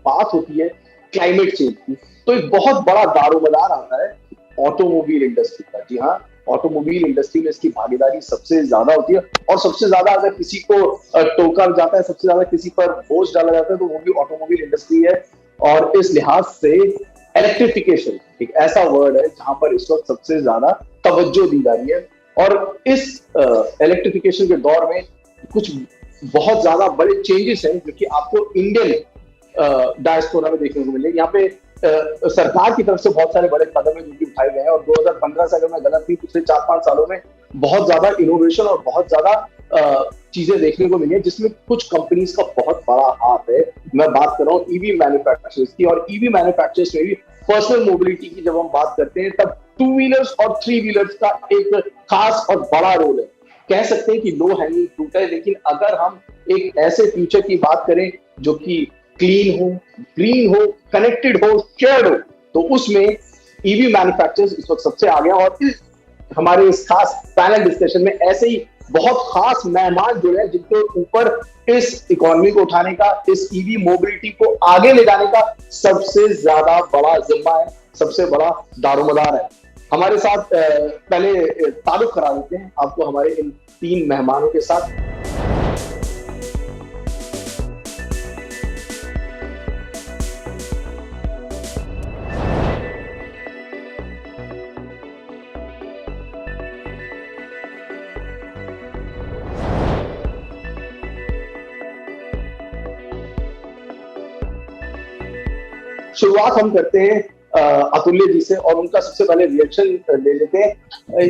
बात होती है क्लाइमेट चेंज की, तो एक बहुत बड़ा दारोमदार आता है ऑटोमोबाइल इंडस्ट्री का। जी हाँ, ऑटोमोबाइल इंडस्ट्री में इसकी भागीदारी सबसे ज्यादा होती है, और सबसे ज्यादा अगर किसी को टोका जाता है, सबसे ज्यादा किसी पर बोझ डाला जाता है, तो वो भी ऑटोमोबाइल इंडस्ट्री है। और इस लिहाज से इलेक्ट्रिफिकेशन एक ऐसा वर्ड है जहां पर इस वक्त सबसे ज्यादा तवज्जो दी जा रही है। और इस इलेक्ट्रिफिकेशन के दौर में कुछ बहुत ज्यादा बड़े चेंजेस हैं जो कि आपको इंडियन डायस्पोरा में देखने को मिलेंगे। यहाँ पे सरकार की तरफ से बहुत सारे बड़े कदम हैं जो कि उठाए गए हैं, और 2015 से अगर मैं गलत नहीं, पिछले 4-5 सालों में बहुत ज्यादा इनोवेशन और बहुत ज्यादा चीजें देखने को मिली है, जिसमें कुछ कंपनीज का बहुत बड़ा हाथ है। मैं बात कर रहा हूँ ईवी मैन्युफैक्चरर्स की, और ईवी मैन्युफैक्चरर्स में भी पर्सनल मोबिलिटी की जब हम बात करते हैं, तब 2 व्हीलर्स और 3 व्हीलर्स का एक खास और बड़ा रोल है। कह सकते हैं कि लो हैंगिंग फ्रूट है, लेकिन अगर हम एक ऐसे फ्यूचर की बात करें जो कि क्लीन हो, ग्रीन हो, कनेक्टेड हो, शेयर्ड हो, तो उसमें ईवी मैन्युफैक्चरर्स इस वक्त सबसे आगे हैं। और हमारे इस खास पैनल डिस्कशन में ऐसे ही बहुत खास मेहमान जुड़े हैं जिनके ऊपर इस इकोनॉमी को उठाने का, इस ईवी मोबिलिटी को आगे ले जाने का सबसे ज्यादा बड़ा जिम्मा है, सबसे बड़ा दारोमदार है। हमारे साथ पहले ताल्लुक करा देते हैं आपको हमारे इन 3 मेहमानों के साथ। शुरुआत हम करते हैं अतुल्य जी से, और उनका सबसे पहले रिएक्शन ले लेते हैं।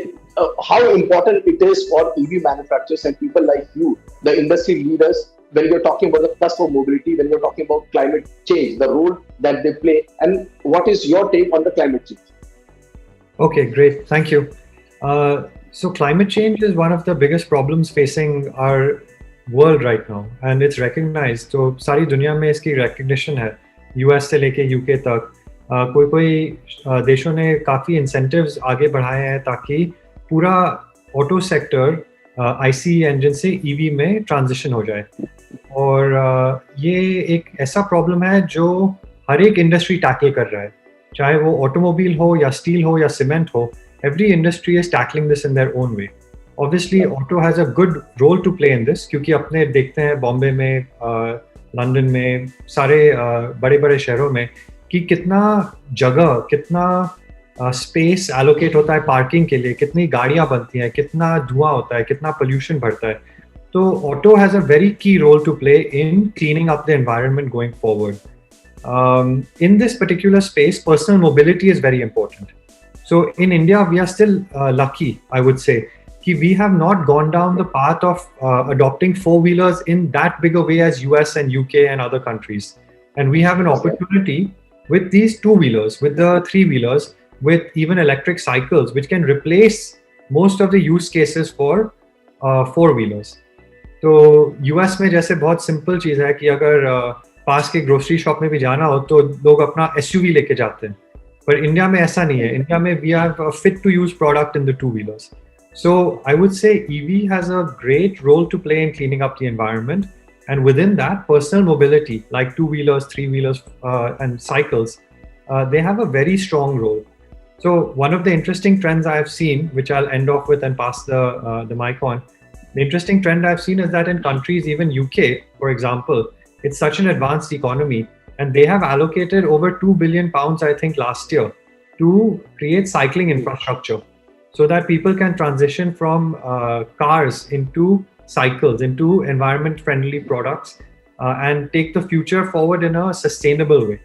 How important it is for EV manufacturers and people like you, the industry leaders, when you're talking about the cusp of mobility, when you're talking about climate change, the role that they play, and what is your take on the climate change? Okay, great. Thank you. So climate change is one of the biggest problems facing our world right now, and it's recognized. तो सारी दुनिया में इसकी recognition है, US से लेके UK तक। कोई देशों ने काफ़ी incentives आगे बढ़ाए हैं ताकि पूरा ऑटो सेक्टर IC इंजन से EV में ट्रांजिशन हो जाए। और ये एक ऐसा प्रॉब्लम है जो हर एक इंडस्ट्री टैकल कर रहा है, चाहे वो ऑटोमोबाइल हो या स्टील हो या सीमेंट हो। Every industry is tackling this in their own way. Obviously auto has a good role to play in this, क्योंकि अपने देखते हैं बॉम्बे में, लंदन में, सारे बड़े बड़े शहरों में कि कितना जगह, कितना स्पेस एलोकेट होता है पार्किंग के लिए, कितनी गाड़ियाँ बनती हैं, कितना धुआं होता है, कितना पोल्यूशन बढ़ता है। So auto has a very key role to play in cleaning up the environment going forward. In this particular space, personal mobility is very important. So in India, we are still lucky, I would say, that we have not gone down the path of adopting 4-wheelers in that big a way as US and UK and other countries. And we have an opportunity with these 2-wheelers, with the 3-wheelers, with even electric cycles, which can replace most of the use cases for 4-wheelers. तो US में जैसे बहुत simple चीज़ है कि अगर पास के grocery shop में भी जाना हो तो लोग अपना एसयूवी लेके जाते हैं, पर इंडिया में ऐसा नहीं है। इंडिया में we have a fit to use product in the 2-wheelers. So I would say EV has a great role to play in cleaning up the environment, and within that, personal mobility like 2-wheelers, 3-wheelers, and cycles, they have a very strong role. So one of the interesting trends I have seen, which I'll end off with and pass the mic on. The interesting trend I've seen is that in countries, even UK, for example, it's such an advanced economy, and they have allocated over £2 billion, I think, last year to create cycling infrastructure so that people can transition from cars into cycles, into environment-friendly products, and take the future forward in a sustainable way.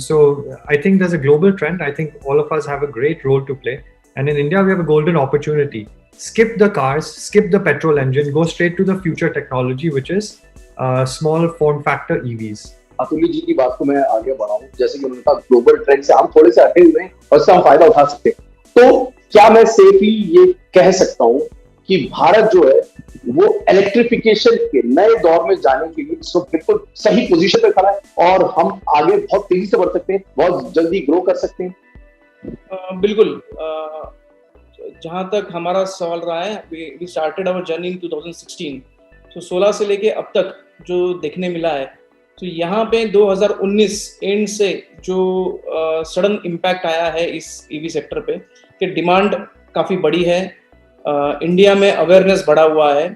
So I think there's a global trend. I think all of us have a great role to play. And in India, we have a golden opportunity. Skip the cars, skip the petrol engine, go straight to the future technology, which is small form factor EVs. अतुल्य जी की बात को मैं आगे बढ़ाऊं, जैसे कि उनका global trend से हम थोड़े से हटे हुए हैं और इसका हम फायदा उठा सकते हैं, तो क्या मैं सेफली ये कह सकता हूं कि भारत जो है वो इलेक्ट्रिफिकेशन के नए दौर में जाने के लिए इसको बिल्कुल सही पोजीशन पे खड़ा है और हम आगे बहुत तेजी से बढ़ सकते हैं, बहुत जल्दी ग्रो कर सकते हैं? बिल्कुल। जहाँ तक हमारा सवाल रहा है, we started our journey in 2016, तो 16 से लेके अब तक जो देखने मिला है, तो यहाँ पे 2019 एंड से जो सडन इम्पैक्ट आया है इस ईवी सेक्टर पे कि डिमांड काफ़ी बड़ी है, इंडिया में अवेयरनेस बढ़ा हुआ है।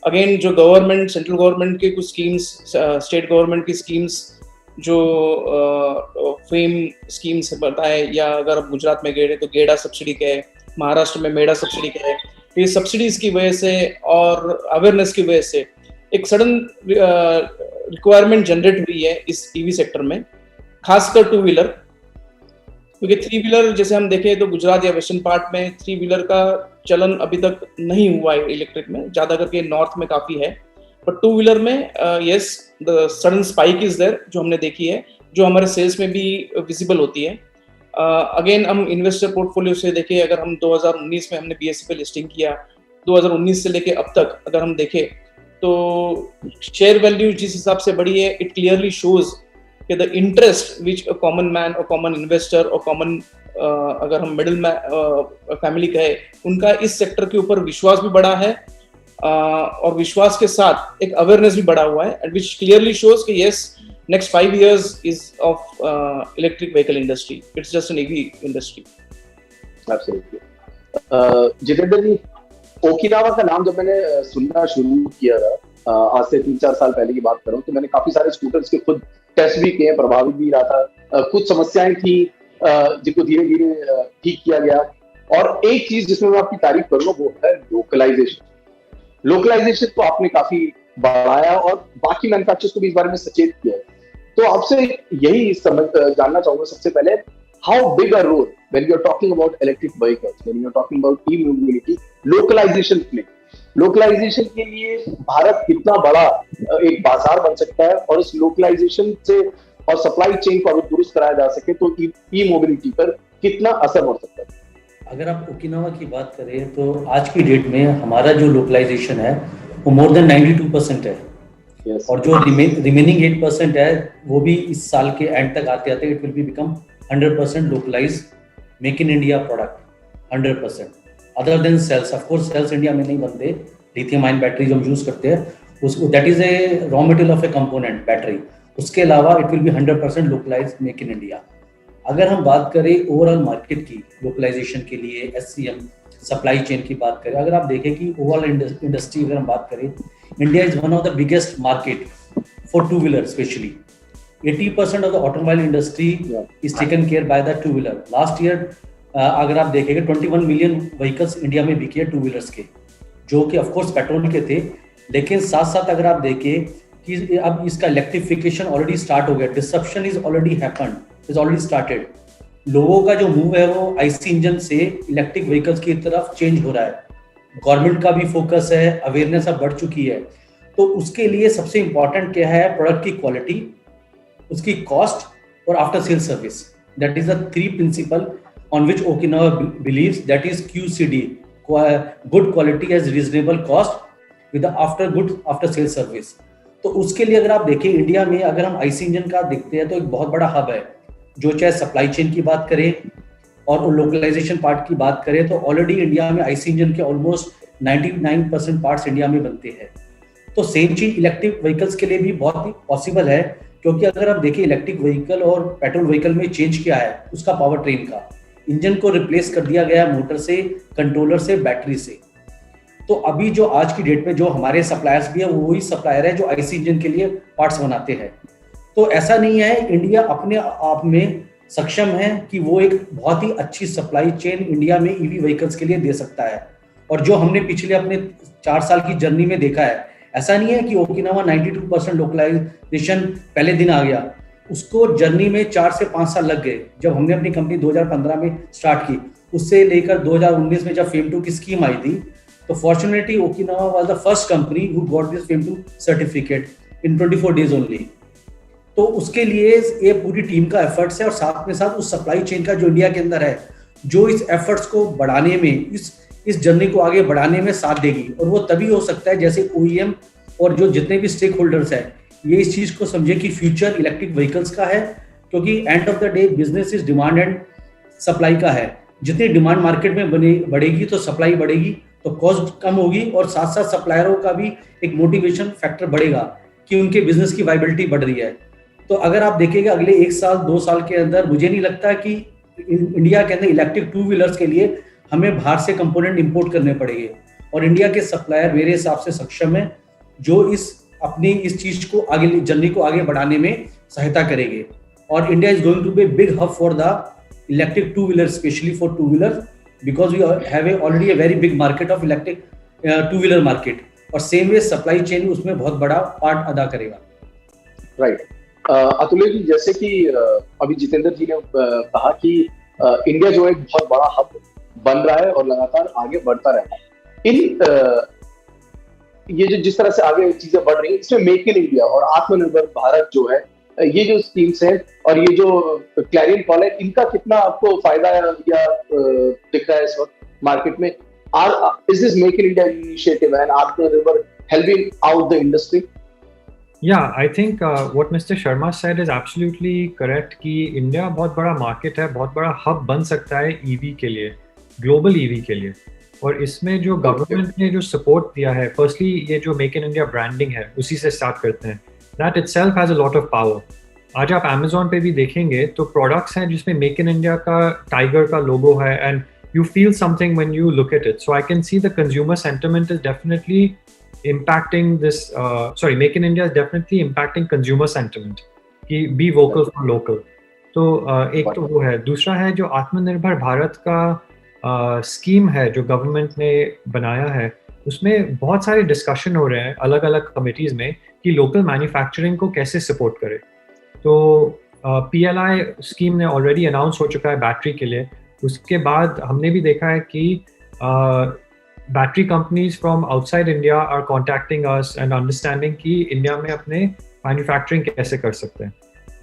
अगेन जो गवर्नमेंट, सेंट्रल गवर्नमेंट की कुछ स्कीम्स, स्टेट गवर्नमेंट की स्कीम्स जो फेम स्कीम्स बताए, या अगर आप गुजरात में गए तो गेड़ा सब्सिडी के है, महाराष्ट्र में मेड़ा सब्सिडी के है, ये सब्सिडीज की वजह से और अवेयरनेस की वजह से एक सडन रिक्वायरमेंट जनरेट हुई है इस ईवी सेक्टर में, खासकर टू व्हीलर। क्योंकि थ्री व्हीलर जैसे हम देखें तो गुजरात या वेस्टर्न पार्ट में थ्री व्हीलर का चलन अभी तक नहीं हुआ है इलेक्ट्रिक में, ज्यादा करके नॉर्थ में काफी है, बट टू व्हीलर में yes the sudden spike is there जो हमने देखी है, जो हमारे सेल्स में भी विजिबल होती है। अगेन हम इन्वेस्टर पोर्टफोलियो से देखें, अगर हम 2019 में हमने BSE पे लिस्टिंग किया, 2019 से लेके अब तक अगर हम देखें तो शेयर वैल्यू जिस हिसाब से बढ़ी है, इट क्लियरली शोज कि the interest which a common man और कॉमन इन्वेस्टर और कॉमन अगर हम मिडिल फैमिली कहे, उनका इस सेक्टर के ऊपर विश्वास भी बढ़ा है, और विश्वास के साथ एक अवेयरनेस भी बढ़ा हुआ है, एंड विच क्लियरली शोज कि yes next 5 years is of electric vehicle industry. It's just an EV industry. Absolutely. Jitendra ji, Okinawa का नाम जब मैंने सुनना शुरू किया था, आज से 3-4 साल पहले की बात करूं, तो मैंने काफी सारे स्कूटर्स के खुद टेस्ट भी किए, प्रभावित भी रहा था, कुछ समस्याएं थी जिनको धीरे धीरे ठीक किया गया। और एक चीज जिसमें मैं आपकी तारीफ करूंगा वो है लोकलाइजेशन। लोकलाइजेशन तो आपने काफी बढ़ाया और बाकी मैन्युफैक्चरर्स को भी इस बारे में सचेत किया है। तो आपसे यही जानना चाहूंगा सबसे पहले, how big a role when you are talking about electric vehicles, when you are talking about e mobility, localization में, लोकलाइजेशन के लिए भारत कितना बड़ा एक बाजार बन सकता है, और इस लोकलाइजेशन से और सप्लाई चेन को अगर दुरुस्त कराया जा सके तो ई मोबिलिटी पर कितना असर हो सकता है? अगर आप ओकिनावा की बात करें तो आज की डेट में हमारा जो लोकलाइजेशन है वो मोर देन 92% है। Yes. और जो रिमेनिंग 8% है वो भी इस साल के एंड तक आते आते it will be become 100% localize make in India product 100%। Other than sales, of course sales India में नहीं बनते, लिथियम आयन बैटरी जो हम यूज करते हैं उसको, that is a raw material of A component battery, उसके अलावा it will B 100% localize make in India. अगर हम बात करें ओवरऑल मार्केट की लोकलाइजेशन के लिए, SCM सप्लाई चेन की बात करें, अगर आप देखें कि ओवरऑल इंडस्ट्री अगर हम बात करें, India is one of the biggest market for two wheeler, specially 80% of the automobile industry is taken care by the two wheeler. Last year अगर आप देखेंगे 21 मिलियन व्हीकल्स इंडिया में बिके टू व्हीलर्स के, जो कि ऑफकोर्स पेट्रोल के थे, लेकिन साथ साथ अगर आप देखें कि अब इसका इलेक्ट्रिफिकेशन ऑलरेडी स्टार्ट हो गया, disruption is already happened, is already started. लोगों का जो मूव है वो IC इंजन से इलेक्ट्रिक व्हीकल्स की तरफ चेंज हो रहा है, गवर्नमेंट का भी फोकस है, अवेयरनेस अब बढ़ चुकी है। तो उसके लिए सबसे इंपॉर्टेंट क्या है, प्रोडक्ट की क्वालिटी, उसकी कॉस्ट और after sale service. That is the 3 principle on which Okinawa believes, that is QCD, good quality as reasonable cost with after sale service. तो उसके लिए अगर आप देखें इंडिया में, अगर हम IC इंजन का देखते हैं तो एक बहुत बड़ा हब है, जो चाहे सप्लाई चेन की बात करें और लोकलाइजेशन पार्ट की बात करें, तो ऑलरेडी इंडिया में IC इंजन के ऑलमोस्ट 99% पार्ट्स इंडिया में बनते हैं। तो सेम चीज इलेक्ट्रिक व्हीकल्स के लिए भी बहुत ही पॉसिबल है, क्योंकि अगर आप देखिए इलेक्ट्रिक व्हीकल और पेट्रोल व्हीकल में चेंज क्या है, उसका पावर ट्रेन का, इंजन को रिप्लेस कर दिया गया मोटर से, कंट्रोलर से, बैटरी से। तो अभी जो आज की डेट में जो हमारे सप्लायर्स भी है वो वही सप्लायर है जो IC इंजन के लिए पार्ट्स बनाते हैं। तो ऐसा नहीं है, इंडिया अपने आप में सक्षम है कि वो एक बहुत ही अच्छी सप्लाई चेन इंडिया में EV व्हीकल्स के लिए दे सकता है। और जो हमने पिछले अपने 4 साल की जर्नी में देखा है, ऐसा नहीं है कि ओकिनावा 92% लोकलाइजेशन पहले दिन आ गया, उसको जर्नी में 4 से 5 साल लग गए। जब हमने अपनी कंपनी 2015 में स्टार्ट की, उससे लेकर 2019 में जब FAME 2 की स्कीम आई थी, तो fortunately Okinawa was the first company who got this FAME 2 certificate in 24 days only. तो उसके लिए ये पूरी टीम का एफर्ट्स है, और साथ में साथ उस सप्लाई चेन का जो इंडिया के अंदर है, जो इस एफर्ट्स को बढ़ाने में, इस जर्नी को आगे बढ़ाने में साथ देगी। और वो तभी हो सकता है जैसे OEM और जो जितने भी स्टेक होल्डर्स हैं, ये इस चीज को समझे कि फ्यूचर इलेक्ट्रिक व्हीकल्स का है, क्योंकि end of the day business is demand and supply का है। जितनी डिमांड मार्केट में बढ़ेगी तो सप्लाई बढ़ेगी, तो कॉस्ट कम होगी, और साथ साथ सप्लायरों का भी एक मोटिवेशन फैक्टर बढ़ेगा कि उनके बिजनेस की वाइबिलिटी बढ़ रही है। तो अगर आप देखेंगे अगले 1 साल 2 साल के अंदर, मुझे नहीं लगता कि इंडिया के अंदर इलेक्ट्रिक 2 व्हीलर्स के लिए हमें बाहर से कंपोनेंट इंपोर्ट करने पड़ेंगे। और इंडिया के सप्लायर मेरे हिसाब से सक्षम है जो अपनी इस चीज को आगे, जर्नी को आगे बढ़ाने में सहायता करेंगे। और India is going to be big hub for the electric 2 wheeler, specially for 2 wheeler, because we have already a very big market of electric 2 wheeler market. और सेम वे सप्लाई चेन उसमें बहुत बड़ा पार्ट अदा करेगा। Right. अतुल्य जी, जैसे कि अभी जितेंद्र जी ने कहा कि इंडिया जो एक बहुत बड़ा हब बन रहा है और लगातार आगे बढ़ता रहा है। ये जो जिस तरह से आगे चीजें बढ़ रही है, इसमें मेक इन इंडिया और आत्मनिर्भर भारत जो है, ये जो स्कीम्स है और ये जो क्लैरियन कॉल है, इनका कितना आपको फायदा या दिख रहा है इस वक्त मार्केट में? Is this Make in India initiative and Atmanirbhar helping out the industry? Yeah, I think what Mr. Sharma said is absolutely correct कि इंडिया बहुत बड़ा मार्केट है, बहुत बड़ा हब बन सकता है ईवी के लिए, ग्लोबल ईवी के लिए। और इसमें जो गवर्नमेंट ने जो सपोर्ट दिया है, फर्स्टली ये जो मेक इन इंडिया ब्रांडिंग है, उसी से स्टार्ट करते हैं। That itself has a lot of power. आज आप अमेजोन पे भी देखेंगे तो प्रोडक्ट्स हैं जिसमें मेक इन इंडिया का टाइगर का लोगो है, and you feel something when you look at it. So I can see the consumer sentiment is definitely impacting this. Make in India is definitely impacting consumer sentiment. कि be vocal for local. तो एक तो वो है। दूसरा है जो आत्मनिर्भर भारत का स्कीम है जो गवर्नमेंट ने बनाया है, उसमें बहुत सारे डिस्कशन हो रहे हैं अलग अलग कमिटीज में कि लोकल मैन्युफैक्चरिंग को कैसे सपोर्ट करे। तो PLI स्कीम ने ऑलरेडी अनाउंस हो चुका है बैटरी के लिए। उसके बाद हमने भी देखा है कि battery companies from outside India are contacting us and understanding कि इंडिया में अपने मैन्युफैक्चरिंग कैसे कर सकते हैं।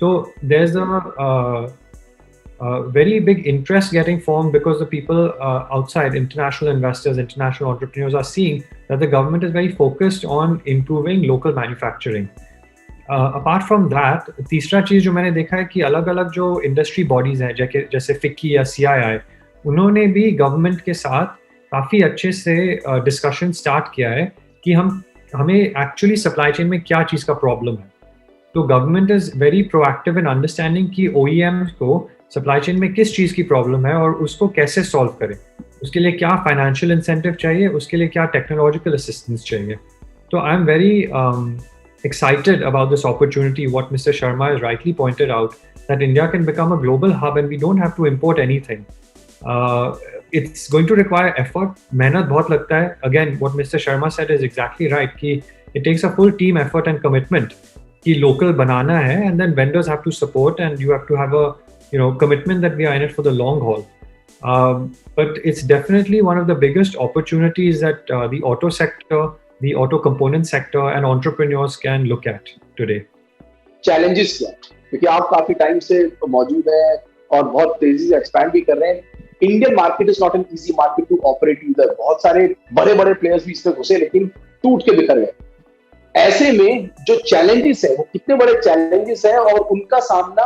तो there is a very big interest getting form because the people outside, international investors, international entrepreneurs are seeing that the government is very focused on improving local manufacturing. Apart from that, तीसरा चीज़ जो मैंने देखा है कि अलग अलग जो इंडस्ट्री बॉडीज़ हैं जैसे फिक्की या CII, उन्होंने भी गवर्नमेंट के साथ काफ़ी अच्छे से डिस्कशन स्टार्ट किया है कि हमें एक्चुअली सप्लाई चेन में क्या चीज़ का प्रॉब्लम है। तो government is very proactive in understanding कि OEMs को सप्लाई चेन में किस चीज़ की प्रॉब्लम है और उसको कैसे सॉल्व करें, उसके लिए क्या फाइनेंशियल इंसेंटिव चाहिए, उसके लिए क्या टेक्नोलॉजिकल असिस्टेंस चाहिए। तो I am very excited about this opportunity, what Mr. Sharma has rightly pointed out, that India can become a global hub and we don't have to import anything. It's going to require effort, मेहनत बहुत लगता है। Again, what Mr. Sharma said is exactly right, कि it takes a full team effort and commitment कि local बनाना है, and then vendors have to support and you have to have a commitment that we are in it for the long haul. But it's definitely one of the biggest opportunities that the auto sector, the auto component sector and entrepreneurs can look at today. Challenges क्या? क्योंकि आप काफी time से मौजूद हैं और बहुत तेजी से एक्सपैंड भी कर रहे हैं। Indian market is not an easy market to operate in. बहुत सारे बड़े बड़े प्लेयर्स भी इसमें घुसे लेकिन टूट के बिखर गए। ऐसे में जो चैलेंजेस है वो कितने बड़े चैलेंजेस है और उनका सामना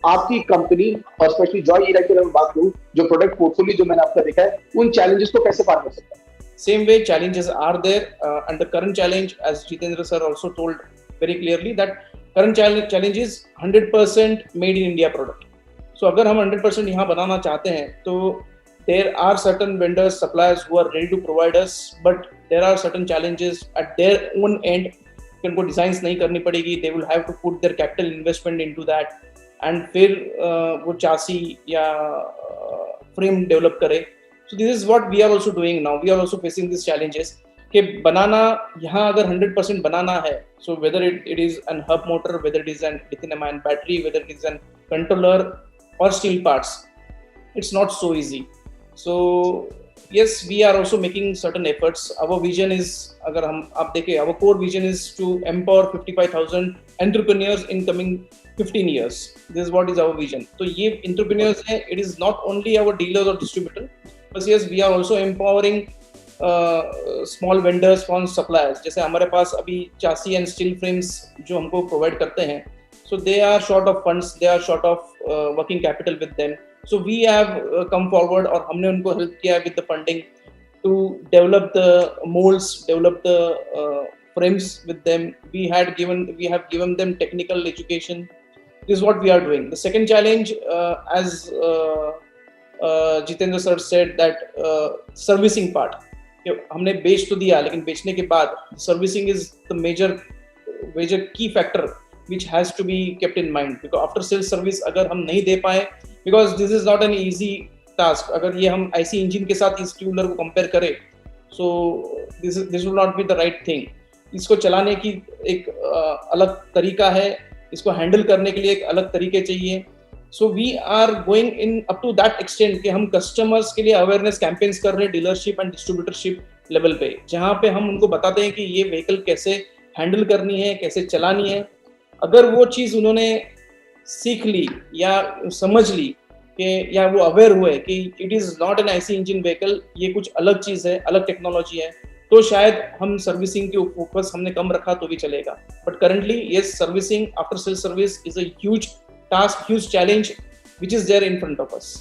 आपकी कंपनी और स्पेशली जॉय ईरा की बात करूं, जो प्रोडक्ट पोर्टफोलियो जो मैंने आपका देखा है, उन चैलेंजेस को कैसे पार कर सकता है? Same way, challenges are there, and the current challenge, as Jitendra sir also told very clearly, that current challenge is 100% made in India product. So अगर हम 100% यहाँ बनाना चाहते हैं, तो there are certain vendors, suppliers who are ready to provide us, but there are certain challenges at their own end. उनको designs नहीं करनी पड़ेगी, they will have to put their capital investment into that, and फिर वो chassis या frame develop करे. So this is what we are also doing now. We are also facing these challenges कि बनाना यहाँ अगर 100% बनाना है, so whether it is an hub motor, whether it is an lithium-ion battery, whether it is an controller or steel parts, it's not so easy. So yes, we are also making certain efforts. Our vision is, अगर आप देखें, our core vision is to empower 55,000 entrepreneurs in coming 15 years. This is what is our vision. तो ये entrepreneurs हैं, it is not only our dealers or distributor, but yes, we are also empowering small vendors, from suppliers. जैसे हमारे पास अभी chassis and steel frames जो हमको provide करते हैं, so they are short of funds, they are short of working capital with them. So we have come forward और हमने उनको help किया with the funding to develop the molds, develop the frames with them. We have given them technical education this is what we are doing. The second challenge, as Jitendra sir said, that servicing part. हमने बेच तो दिया, लेकिन बेचने के बाद servicing is the major key factor which has to be kept in mind, because after sales service अगर हम नहीं दे पाए, because this is not an easy task. अगर ये हम IC इंजन के साथ इस टू-व्हीलर को कंपेयर करें, so this will not be the right thing. इसको चलाने की एक अलग तरीका है, इसको हैंडल करने के लिए एक अलग तरीके चाहिए. So we are going in up to that extent कि हम कस्टमर्स के लिए अवेयरनेस कैंपेन्स कर रहे हैं डीलरशिप एंड डिस्ट्रीब्यूटरशिप लेवल पे, जहाँ पे हम उनको बताते हैं कि ये व्हीकल कैसे हैंडल करनी है, कैसे चलानी है. अगर वो चीज़ उन्होंने सीख ली या समझ ली कि या वो अवेयर हुए कि it is not an IC engine vehicle, ये कुछ अलग चीज़ है, अलग टेक्नोलॉजी है, तो शायद हम सर्विसिंग के फोकस हमने कम रखा तो भी चलेगा. But currently yes, servicing after sale service is a huge task, huge challenge which is there in front of us.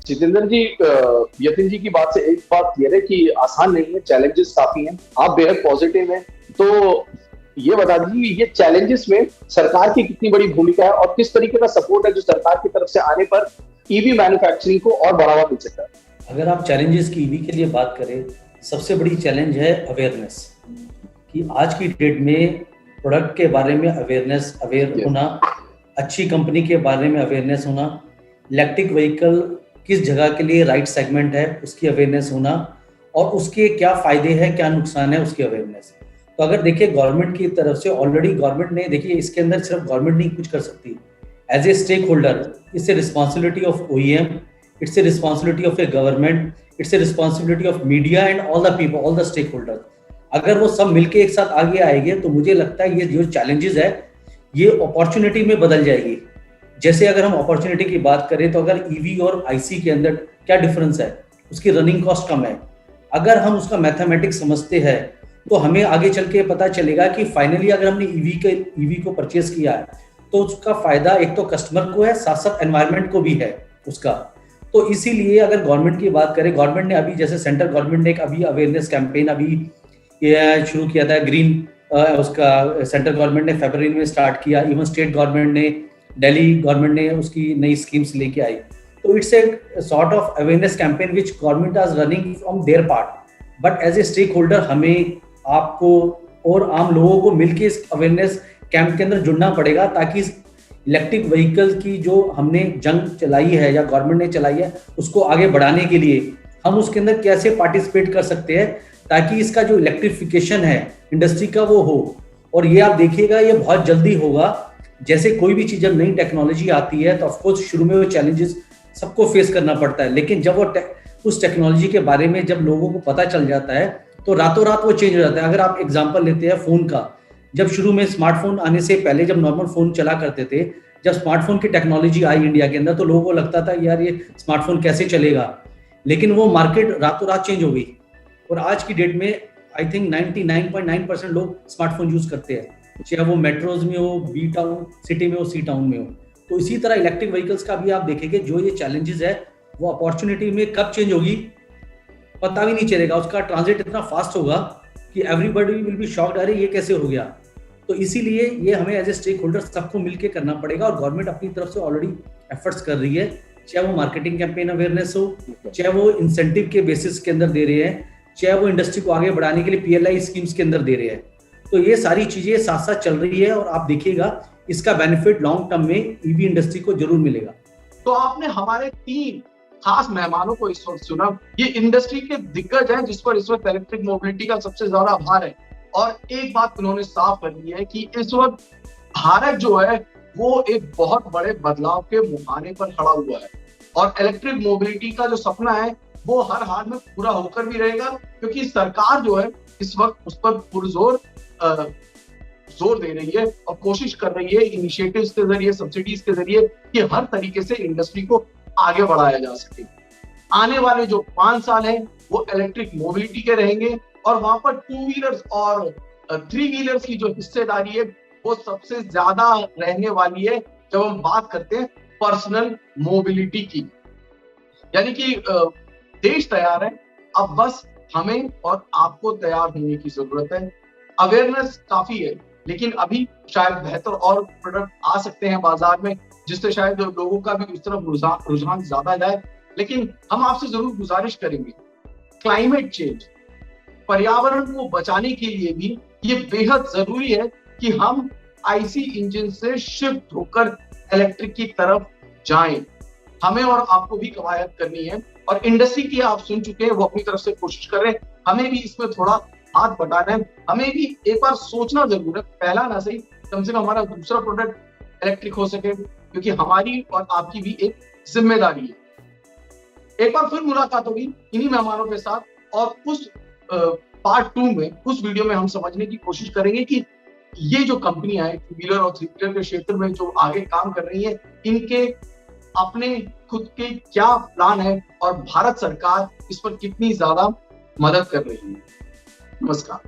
Jitendra ji, Yatin ji की बात से एक बात क्लियर है कि आसान नहीं है, चैलेंजेस काफी हैं. आप बेहद पॉजिटिव हैं, तो ये बता दीजिए ये चैलेंजेस में सरकार की कितनी बड़ी भूमिका है और किस तरीके का सपोर्ट है जो सरकार की तरफ से आने पर ईवी मैन्युफैक्चरिंग को और बढ़ावा मिल सकता है. अगर आप चैलेंजेस की ईवी के लिए बात करें, सबसे बड़ी चैलेंज है अवेयरनेस, कि आज की डेट में प्रोडक्ट के बारे में अवेयर होना, अच्छी कंपनी के बारे में अवेयरनेस होना, इलेक्ट्रिक व्हीकल किस जगह के लिए राइट सेगमेंट है उसकी अवेयरनेस होना, और उसके क्या फायदे हैं क्या नुकसान है उसकी अवेयरनेस. तो अगर देखिए गवर्नमेंट की तरफ से ऑलरेडी गवर्नमेंट ने, देखिए इसके अंदर सिर्फ गवर्नमेंट नहीं कुछ कर सकती, as a stakeholder it's a responsibility of OEM, it's a responsibility of a government, it's a responsibility of media and all the people, all the stakeholders. अगर वो सब मिलके एक साथ आगे आएंगे तो मुझे लगता है ये जो चैलेंजेस है ये अपॉर्चुनिटी में बदल जाएगी. जैसे अगर हम अपॉर्चुनिटी की बात करें तो अगर EV और IC के अंदर क्या डिफरेंस है, उसकी रनिंग कॉस्ट कम है. अगर हम उसका मैथमेटिक्स समझते हैं तो हमें आगे चल के पता चलेगा कि फाइनली अगर हमने EV को परचेज किया है तो उसका फायदा एक तो कस्टमर को है, साथ साथ एनवायरनमेंट को भी है उसका. तो इसीलिए अगर गवर्नमेंट की बात करें, गवर्नमेंट ने अभी जैसे सेंट्रल गवर्नमेंट ने एक अभी अवेयरनेस कैंपेन अभी शुरू किया था, ग्रीन उसका सेंट्रल गवर्नमेंट ने फरवरी में स्टार्ट किया. इवन स्टेट गवर्नमेंट ने, दिल्ली गवर्नमेंट ने उसकी नई स्कीम्स लेके आई. तो it's a sort of awareness campaign which government are running from there part. But as a stakeholder हमें, आपको और आम लोगों को मिलकर इस अवेयरनेस कैंप के अंदर जुड़ना पड़ेगा, ताकि इलेक्ट्रिक व्हीकल की जो हमने जंग चलाई है या गवर्नमेंट ने चलाई है उसको आगे बढ़ाने के लिए हम उसके अंदर कैसे पार्टिसिपेट कर सकते हैं, ताकि इसका जो इलेक्ट्रिफिकेशन है इंडस्ट्री का वो हो. और ये आप देखिएगा ये बहुत जल्दी होगा. जैसे कोई भी चीज जब नई टेक्नोलॉजी आती है तो ऑफकोर्स शुरू में वो चैलेंजेस सबको फेस करना पड़ता है, लेकिन जब वो उस टेक्नोलॉजी के बारे में जब लोगों को पता चल जाता है तो रातों रात वो चेंज हो जाता है. अगर आप एग्जाम्पल लेते हैं फोन का, जब शुरू में स्मार्टफोन आने से पहले जब नॉर्मल फोन चला करते थे, जब स्मार्टफोन की टेक्नोलॉजी आई इंडिया के अंदर तो लोगों को लगता था यार ये स्मार्टफोन कैसे चलेगा, लेकिन वो मार्केट रातों रात चेंज हो गई. और आज की डेट में आई थिंक 99.9% लोग स्मार्टफोन यूज करते हैं, चाहे वो मेट्रोज में हो, बी टाउन सिटी में हो, सी टाउन में हो. तो इसी तरह इलेक्ट्रिक व्हीकल्स का भी आप देखेंगे, जो ये चैलेंजेस है वो अपॉर्चुनिटी में कब चेंज होगी पता भी नहीं चलेगा. उसका ट्रांजिट इतना फास्ट होगा कि एवरीबॉडी विल बी शॉक्ड, अरे ये कैसे हो गया. तो इसीलिए ये हमें एज ए स्टेक होल्डर सबको मिलकर करना पड़ेगा. और गवर्नमेंट अपनी तरफ से ऑलरेडी एफर्ट्स कर रही है, चाहे वो मार्केटिंग कैंपेन अवेयरनेस हो, चाहे वो इंसेंटिव के बेसिस के अंदर दे रहे हैं, चाहे वो इंडस्ट्री को आगे बढ़ाने के लिए PLI स्कीम्स के अंदर दे रहे हैं. तो ये सारी चीजें साथ साथ चल रही है और आप देखिएगा इसका बेनिफिट लॉन्ग टर्म में ईवी इंडस्ट्री को जरूर मिलेगा. तो आपने हमारे 3 खास मेहमानों को इस वक्त सुना. ये इंडस्ट्री के दिग्गज हैं जिस पर इस वक्त इलेक्ट्रिक मोबिलिटी का सबसे ज्यादा भार है. और एक बात उन्होंने साफ कर दी है कि इस वक्त भारत जो है वो एक बहुत बड़े बदलाव के मुहाने पर खड़ा हुआ है, और इलेक्ट्रिक मोबिलिटी का जो सपना है वो हर हाल में पूरा होकर भी रहेगा, क्योंकि सरकार जो है इस वक्त उस पर पुरजोर जोर दे रही है और कोशिश कर रही है इनिशिएटिव्स के जरिए, सब्सिडीज के जरिए कि हर तरीके से इंडस्ट्री को आगे बढ़ाया जा सके. आने वाले जो 5 साल हैं वो इलेक्ट्रिक मोबिलिटी के रहेंगे, और वहां पर 2 व्हीलर्स और 3 व्हीलर्स की जो हिस्सेदारी है वो सबसे ज्यादा रहने वाली है जब हम बात करते हैं पर्सनल मोबिलिटी की. यानी कि देश तैयार है, अब बस हमें और आपको तैयार होने की जरूरत है. अवेयरनेस काफी है, लेकिन अभी शायद बेहतर और प्रोडक्ट आ सकते हैं बाजार में, जिससे शायद लोगों का भी उस तरफ रुझान ज्यादा जाए। लेकिन हम आपसे जरूर गुजारिश करेंगे, क्लाइमेट चेंज, पर्यावरण को बचाने के लिए भी ये बेहद जरूरी है कि हम आईसी इंजन से शिफ्ट होकर इलेक्ट्रिक की तरफ जाएं। हमें और आपको भी कवायद करनी है, और इंडस्ट्री की आप सुन चुके हैं, वो अपनी तरफ से कोशिश कर रहे हैं, हमें भी इसमें थोड़ा हाथ बटाना है। हमें भी एक बार सोचना जरूर है, पहला ना सही कम से कम हमारा दूसरा प्रोडक्ट इलेक्ट्रिक हो सके, क्योंकि हमारी और आपकी भी एक जिम्मेदारी है। एक बार फिर मुलाकात होगी इन्हीं मेहमानों के साथ, और उस पार्ट 2 में, उस वीडियो में हम समझने की कोशिश करेंगे कि ये जो कंपनियां हैं टू व्हीलर और थ्री व्हीलर के क्षेत्र में जो आगे काम कर रही है, इनके अपने खुद के क्या प्लान है और भारत सरकार इस पर कितनी ज्यादा मदद कर रही है। नमस्कार।